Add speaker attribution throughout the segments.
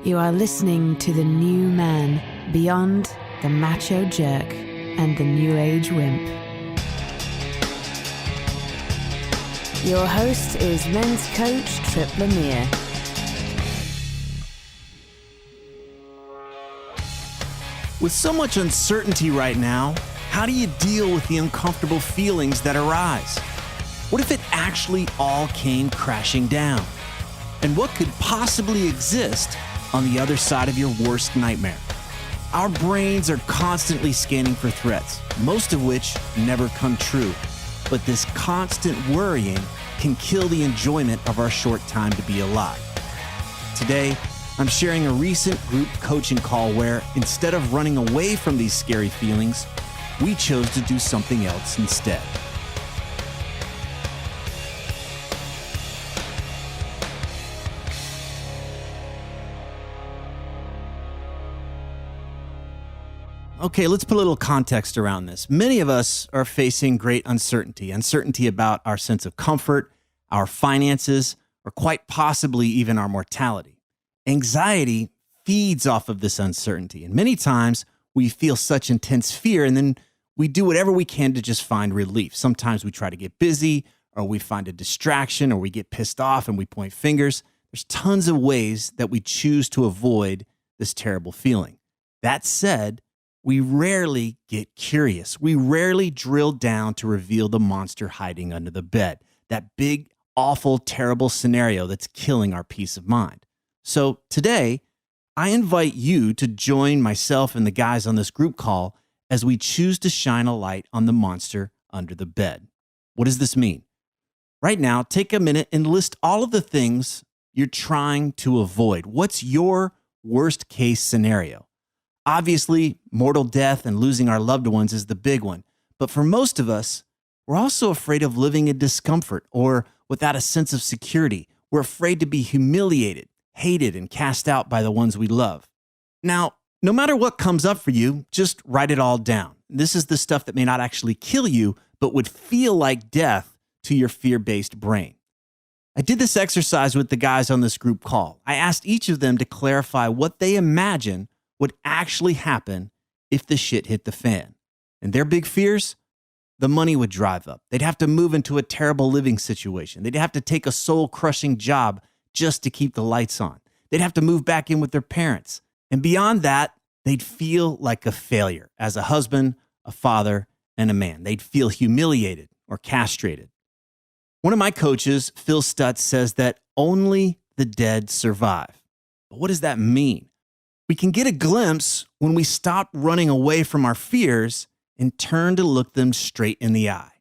Speaker 1: You are listening to the new man, beyond the macho jerk and the new age wimp. Your host is men's coach Tripp Lanier.
Speaker 2: With so much uncertainty right now, how do you deal with the uncomfortable feelings that arise? What if it actually all came crashing down? And what could possibly exist on the other side of your worst nightmare? Our brains are constantly scanning for threats, most of which never come true. But this constant worrying can kill the enjoyment of our short time to be alive. Today, I'm sharing a recent group coaching call where, instead of running away from these scary feelings, we chose to do something else instead. Okay, let's put a little context around this. Many of us are facing great uncertainty about our sense of comfort, our finances, or quite possibly even our mortality. Anxiety feeds off of this uncertainty, and many times we feel such intense fear, and then we do whatever we can to just find relief. Sometimes we try to get busy, or we find a distraction, or we get pissed off and we point fingers. There's tons of ways that we choose to avoid this terrible feeling. That said, we rarely get curious. We rarely drill down to reveal the monster hiding under the bed, that big, awful, terrible scenario that's killing our peace of mind. So today, I invite you to join myself and the guys on this group call as we choose to shine a light on the monster under the bed. What does this mean? Right now, take a minute and list all of the things you're trying to avoid. What's your worst case scenario? Obviously, mortal death and losing our loved ones is the big one. But for most of us, we're also afraid of living in discomfort or without a sense of security. We're afraid to be humiliated, hated, and cast out by the ones we love. Now, no matter what comes up for you, just write it all down. This is the stuff that may not actually kill you, but would feel like death to your fear-based brain. I did this exercise with the guys on this group call. I asked each of them to clarify what they imagine would actually happen if the shit hit the fan. And their big fears? The money would drive up. They'd have to move into a terrible living situation. They'd have to take a soul-crushing job just to keep the lights on. They'd have to move back in with their parents. And beyond that, they'd feel like a failure as a husband, a father, and a man. They'd feel humiliated or castrated. One of my coaches, Phil Stutz, says that only the dead survive. But what does that mean? We can get a glimpse when we stop running away from our fears and turn to look them straight in the eye.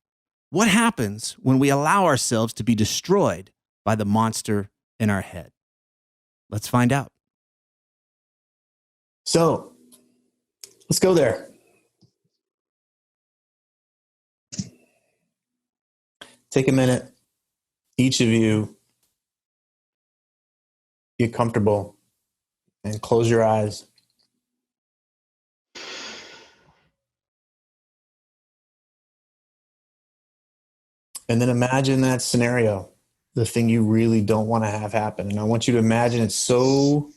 Speaker 2: What happens when we allow ourselves to be destroyed by the monster in our head? Let's find out.
Speaker 3: So, let's go there. Take a minute. Each of you, get comfortable and close your eyes. And then imagine that scenario, the thing you really don't want to have happen. And I want you to imagine it so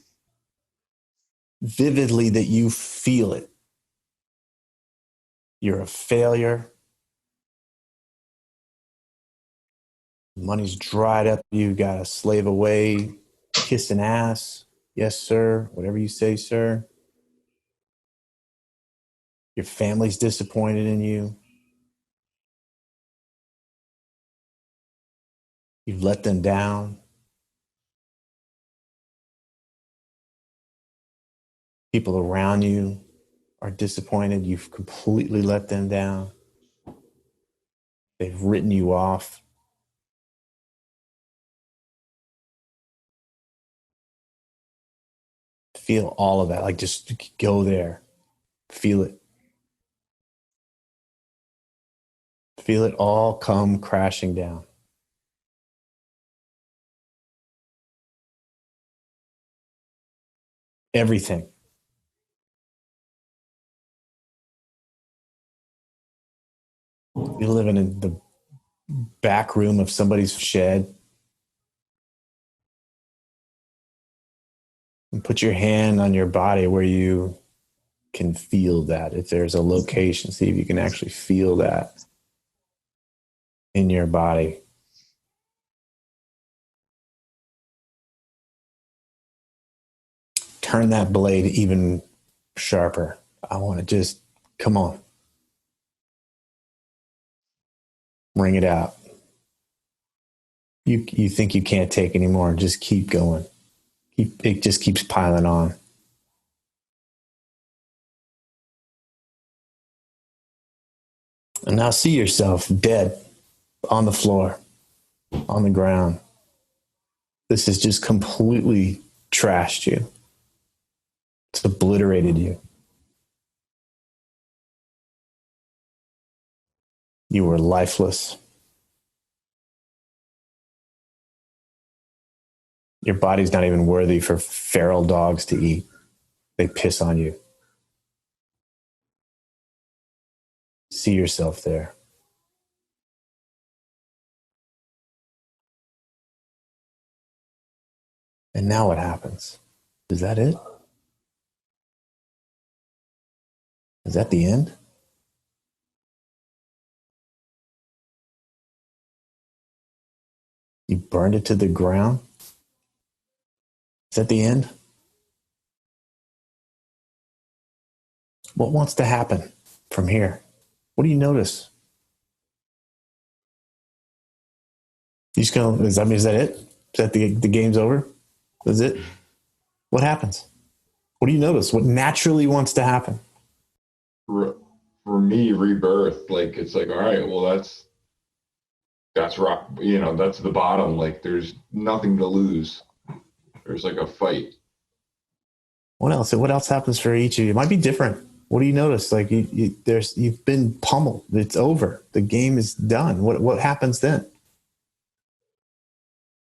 Speaker 3: vividly that you feel it. You're a failure. Money's dried up. You got to slave away, kissing ass. Yes, sir. Whatever you say, sir. Your family's disappointed in you. You've let them down. People around you are disappointed. You've completely let them down. They've written you off. Feel all of that. Like, just go there. Feel it. Feel it all come crashing down. Everything. You're living in the back room of somebody's shed. And put your hand on your body where you can feel that. If there's a location, see if you can actually feel that in your body. Turn that blade even sharper. I want to just, come on. Bring it out. You think you can't take anymore. Just keep going. It just keeps piling on. And now see yourself dead on the floor, on the ground. This has just completely trashed you. It's obliterated you. You were lifeless. Your body's not even worthy for feral dogs to eat. They piss on you. See yourself there. And now what happens? Is that it? Is that the end? You burned it to the ground? Is that the end? What wants to happen from here? What do you notice? You just gonna, is that it? Is that the game's over? Is it? What happens? What do you notice? What naturally wants to happen?
Speaker 4: For me, rebirth, like, it's like, all right, well, that's rock, that's the bottom. Like, there's nothing to lose. There's like a fight.
Speaker 3: What else? What else happens for each of you? It might be different. What do you notice? Like you've been pummeled. It's over. The game is done. What happens then?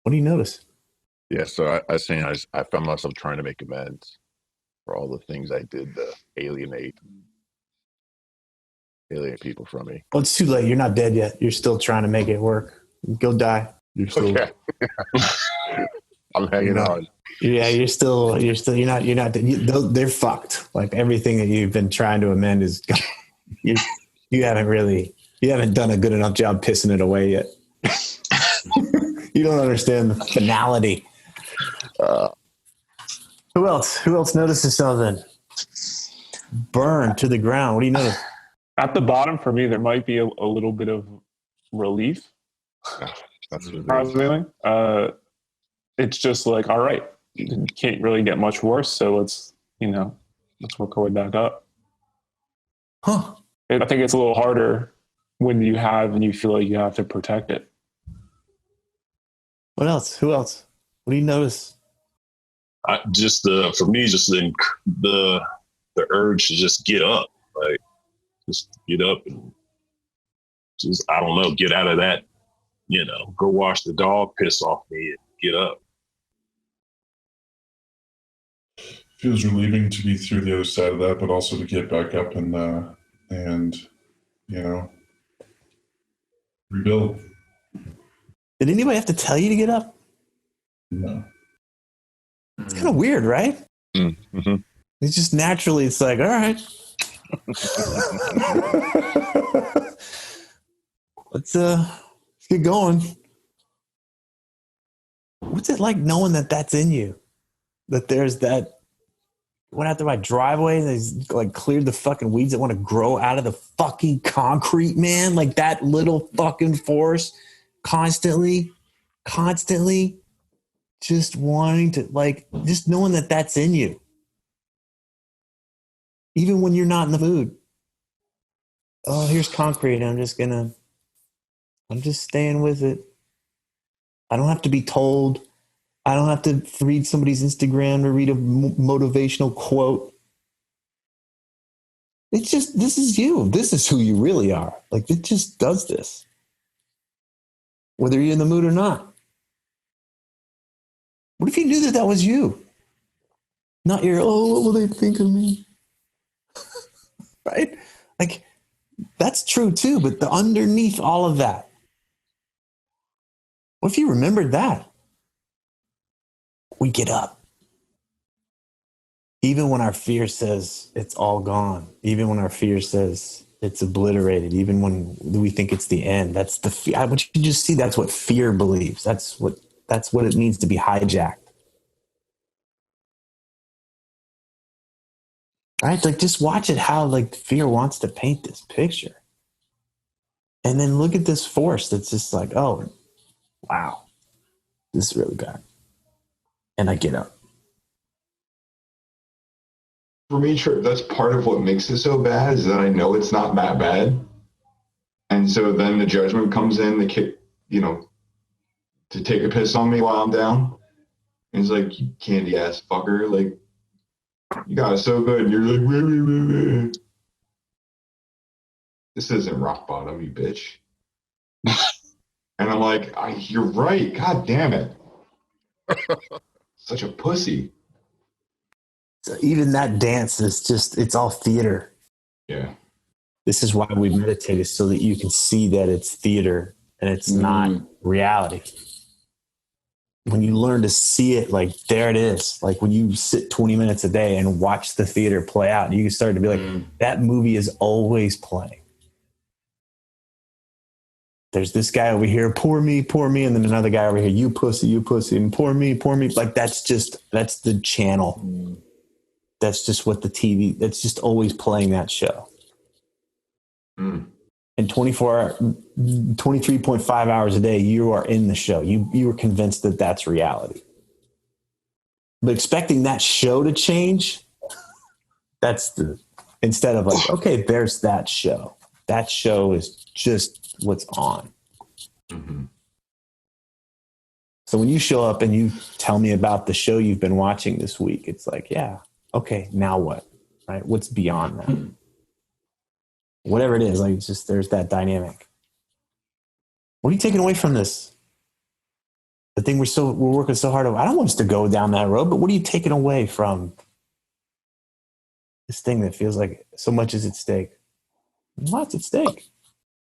Speaker 3: What do you notice?
Speaker 5: Yeah, so I found myself trying to make amends for all the things I did to alienate people from me.
Speaker 3: Well, it's too late. You're not dead yet. You're still trying to make it work. Go die. You're still.
Speaker 5: Okay. I'm hanging on.
Speaker 3: Yeah, you're not. They're fucked. Like everything that you've been trying to amend is. You haven't done a good enough job pissing it away yet. You don't understand the finality. Who else notices something? Burn to the ground. What do you notice?
Speaker 6: At the bottom, for me, there might be a little bit of relief.
Speaker 5: That's what
Speaker 6: Feeling. It's just like, all right, it can't really get much worse, so let's work our way back up.
Speaker 3: Huh.
Speaker 6: I think it's a little harder when you feel like you have to protect it.
Speaker 3: What else? Who else? What do you notice?
Speaker 7: For me, just the urge to just get up, like just get up and just, I don't know, get out of that, go wash the dog piss off me and get up.
Speaker 8: Feels relieving to be through the other side of that, but also to get back up and rebuild.
Speaker 3: Did anybody have to tell you to get up?
Speaker 8: No.
Speaker 3: It's kind of weird, right?
Speaker 5: Mm-hmm.
Speaker 3: It's just naturally, it's like, all right. Let's get going. What's it like knowing that that's in you? That there's that, went out to my driveway and they like cleared the fucking weeds that want to grow out of the fucking concrete, man. Like that little fucking force constantly just wanting to, like, just knowing that that's in you. Even when you're not in the mood. Oh, here's concrete. I'm just staying with it. I don't have to be told. I don't have to read somebody's Instagram or read a motivational quote. It's just, this is you. This is who you really are. Like, it just does this. Whether you're in the mood or not. What if you knew that was you? Not your, oh, what will they think of me? Right? Like, that's true too, but underneath all of that, what if you remembered that? We get up. Even when our fear says it's all gone, even when our fear says it's obliterated, even when we think it's the end, that's the fear. I want you to just see that's what fear believes. That's what it means to be hijacked. Right? Like just watch it how like fear wants to paint this picture. And then look at this force that's just like, oh, wow, this is really bad. And I get up.
Speaker 4: For me, Tripp, that's part of what makes it so bad is that I know it's not that bad. And so then the judgment comes in, the kick, to take a piss on me while I'm down. And it's like, you candy ass fucker. Like, you got it so good. And you're like, wah, wah, wah, wah. This isn't rock bottom, you bitch. And I'm like, you're right. God damn it. Such a pussy.
Speaker 3: So even that dance is just, it's all theater.
Speaker 4: Yeah.
Speaker 3: This is why we meditate, is so that you can see that it's theater and it's not reality. When you learn to see it, like there it is. Like when you sit 20 minutes a day and watch the theater play out, you can start to be like, that movie is always playing. There's this guy over here, poor me, and then another guy over here, you pussy, and poor me. Like that's the channel. That's just what the TV, that's just always playing that show. And 23.5 hours a day, you are in the show. You are convinced that that's reality. But expecting that show to change, instead of like, okay, there's that show. That show is just what's on.
Speaker 4: Mm-hmm.
Speaker 3: So when you show up and you tell me about the show you've been watching this week, it's like, yeah, okay, now what? Right? What's beyond that? Whatever it is, like it's just there's that dynamic. What are you taking away from this? The thing we're working so hard on. I don't want us to go down that road, but what are you taking away from this thing that feels like so much is at stake? Lots at stake.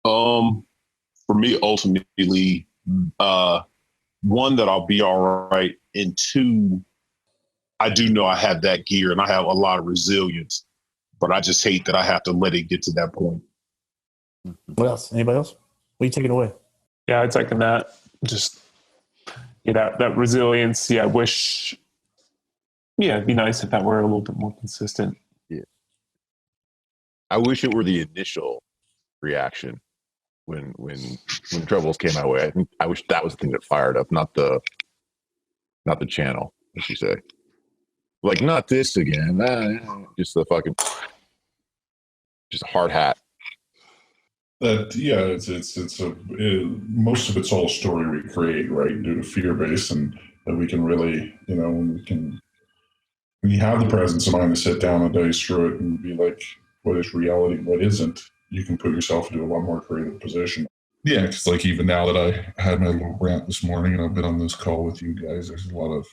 Speaker 7: For me, ultimately, one, that I'll be all right, and two, I do know I have that gear and I have a lot of resilience, but I just hate that I have to let it get to that point.
Speaker 3: What else? Anybody else? What are you taking away?
Speaker 6: Yeah, I'd second that. Just that resilience. Yeah, I wish. Yeah, it'd be nice if that were a little bit more consistent.
Speaker 5: Yeah, I wish it were the initial reaction when troubles came my way. I wish that was the thing that fired up, not the channel, as you say. Like, not this again. Just the fucking, just a hard hat.
Speaker 8: Most of it's all story we create, right, due to fear base, and that we can really, when you have the presence of mind to sit down and dice through it and be like, what is reality, what isn't, you can put yourself into a lot more creative position. Yeah, because like even now that I had my little rant this morning and I've been on this call with you guys, there's been a lot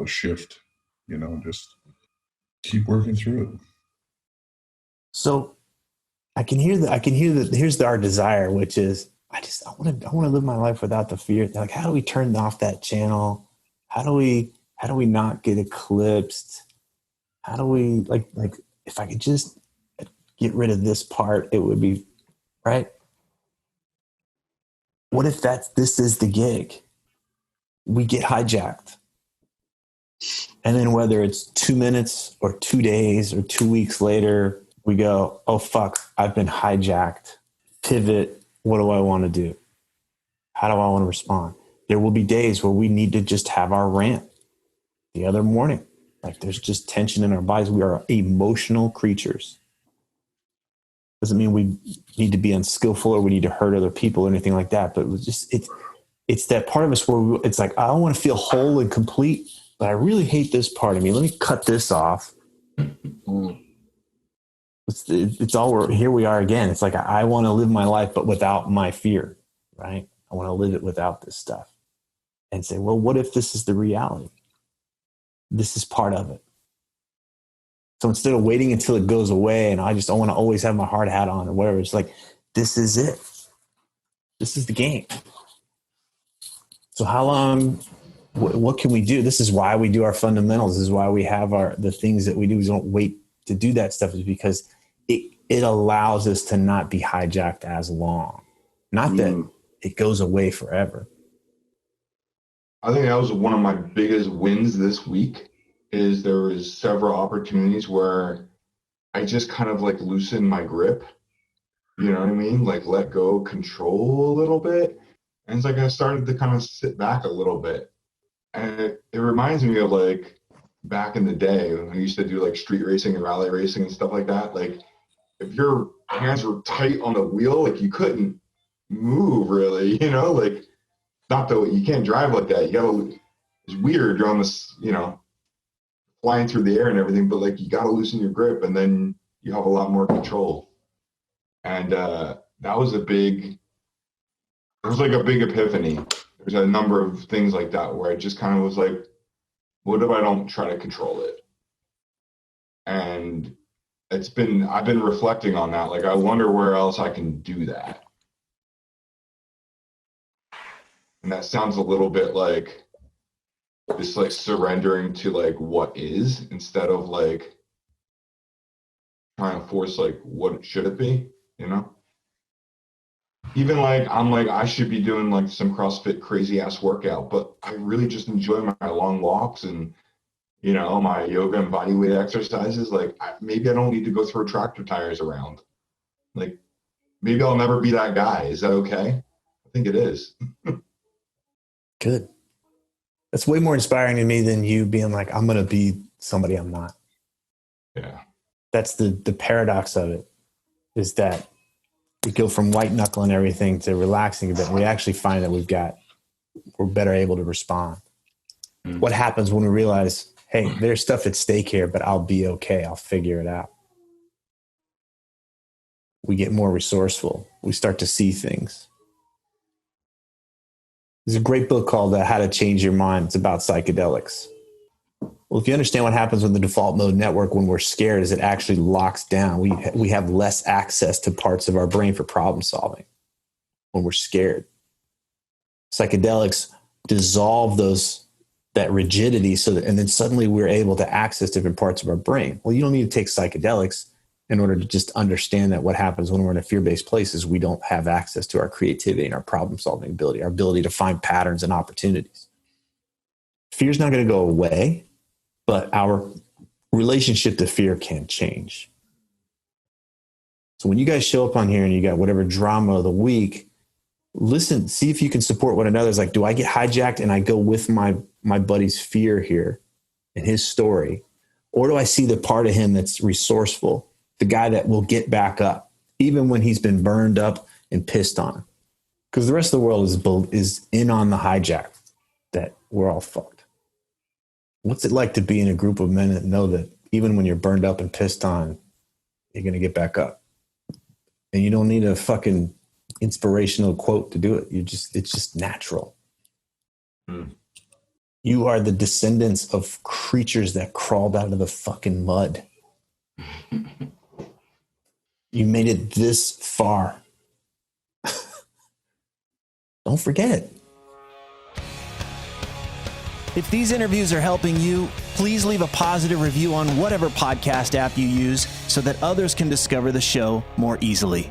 Speaker 8: of shift, just keep working through it.
Speaker 3: So I can hear that. Here's our desire, which is I want to live my life without the fear. Like, how do we turn off that channel? How do we not get eclipsed? How do we like if I could just get rid of this part, it would be right. What if this is the gig? We get hijacked. And then whether it's 2 minutes or 2 days or 2 weeks later, we go, oh, fuck, I've been hijacked. Pivot. What do I want to do? How do I want to respond? There will be days where we need to just have our rant the other morning. Like there's just tension in our bodies. We are emotional creatures. Doesn't mean we need to be unskillful or we need to hurt other people or anything like that. But it's that part of us where it's like, I want to feel whole and complete, but I really hate this part of me. Let me cut this off. It's all here we are again. It's like, I want to live my life, but without my fear, right? I want to live it without this stuff and say, well, what if this is the reality? This is part of it. So instead of waiting until it goes away and I want to always have my hard hat on or whatever, it's like, this is it. This is the game. So how long what can we do? This is why we do our fundamentals. This is why we have the things that we do. We don't wait to do that stuff, is because it allows us to not be hijacked as long. Not that it goes away forever.
Speaker 4: I think that was one of my biggest wins this week. Is there was several opportunities where I just kind of like loosened my grip. You know what I mean? Like let go, control a little bit. And it's like I started to kind of sit back a little bit. And it reminds me of like back in the day when I used to do like street racing and rally racing and stuff like that. Like if your hands were tight on the wheel, like you couldn't move really, you know, like not that you can't drive like that. You gotta, it's weird. You're on this, you know, flying through the air and everything, but like you gotta loosen your grip and then you have a lot more control. And that was it was like a big epiphany. There's a number of things like that where I just kind of was like, what if I don't try to control it? And I've been reflecting on that. Like, I wonder where else I can do that. And that sounds a little bit like just like surrendering to like what is, instead of like trying to force like what should it be, you know? Even like, I'm like, I should be doing like some CrossFit crazy ass workout, but I really just enjoy my long walks and, you know, my yoga and body weight exercises. Like maybe I don't need to go throw tractor tires around. Like maybe I'll never be that guy. Is that okay? I think it is.
Speaker 3: Good. That's way more inspiring to me than you being like, I'm going to be somebody I'm not.
Speaker 4: Yeah.
Speaker 3: That's the paradox of it, is that we go from white knuckling everything to relaxing a bit. And we actually find that we're better able to respond. Mm-hmm. What happens when we realize, hey, there's stuff at stake here, but I'll be okay. I'll figure it out. We get more resourceful. We start to see things. There's a great book called How to Change Your Mind. It's about psychedelics. Well, if you understand what happens with the default mode network when we're scared, is it actually locks down. We have less access to parts of our brain for problem solving when we're scared. Psychedelics dissolve that rigidity and then suddenly we're able to access different parts of our brain. Well, you don't need to take psychedelics in order to just understand that what happens when we're in a fear-based place is we don't have access to our creativity and our problem-solving ability, our ability to find patterns and opportunities. Fear's not going to go away, but our relationship to fear can change. So when you guys show up on here and you got whatever drama of the week, listen, see if you can support one another. It's like, do I get hijacked and I go with my buddy's fear here and his story? Or do I see the part of him that's resourceful, the guy that will get back up, even when he's been burned up and pissed on? Because the rest of the world is in on the hijack that we're all fucked. What's it like to be in a group of men that know that even when you're burned up and pissed on, you're going to get back up? And you don't need a fucking inspirational quote to do it. It's just natural. You are the descendants of creatures that crawled out of the fucking mud. You made it this far. Don't forget it.
Speaker 2: If these interviews are helping you, please leave a positive review on whatever podcast app you use so that others can discover the show more easily.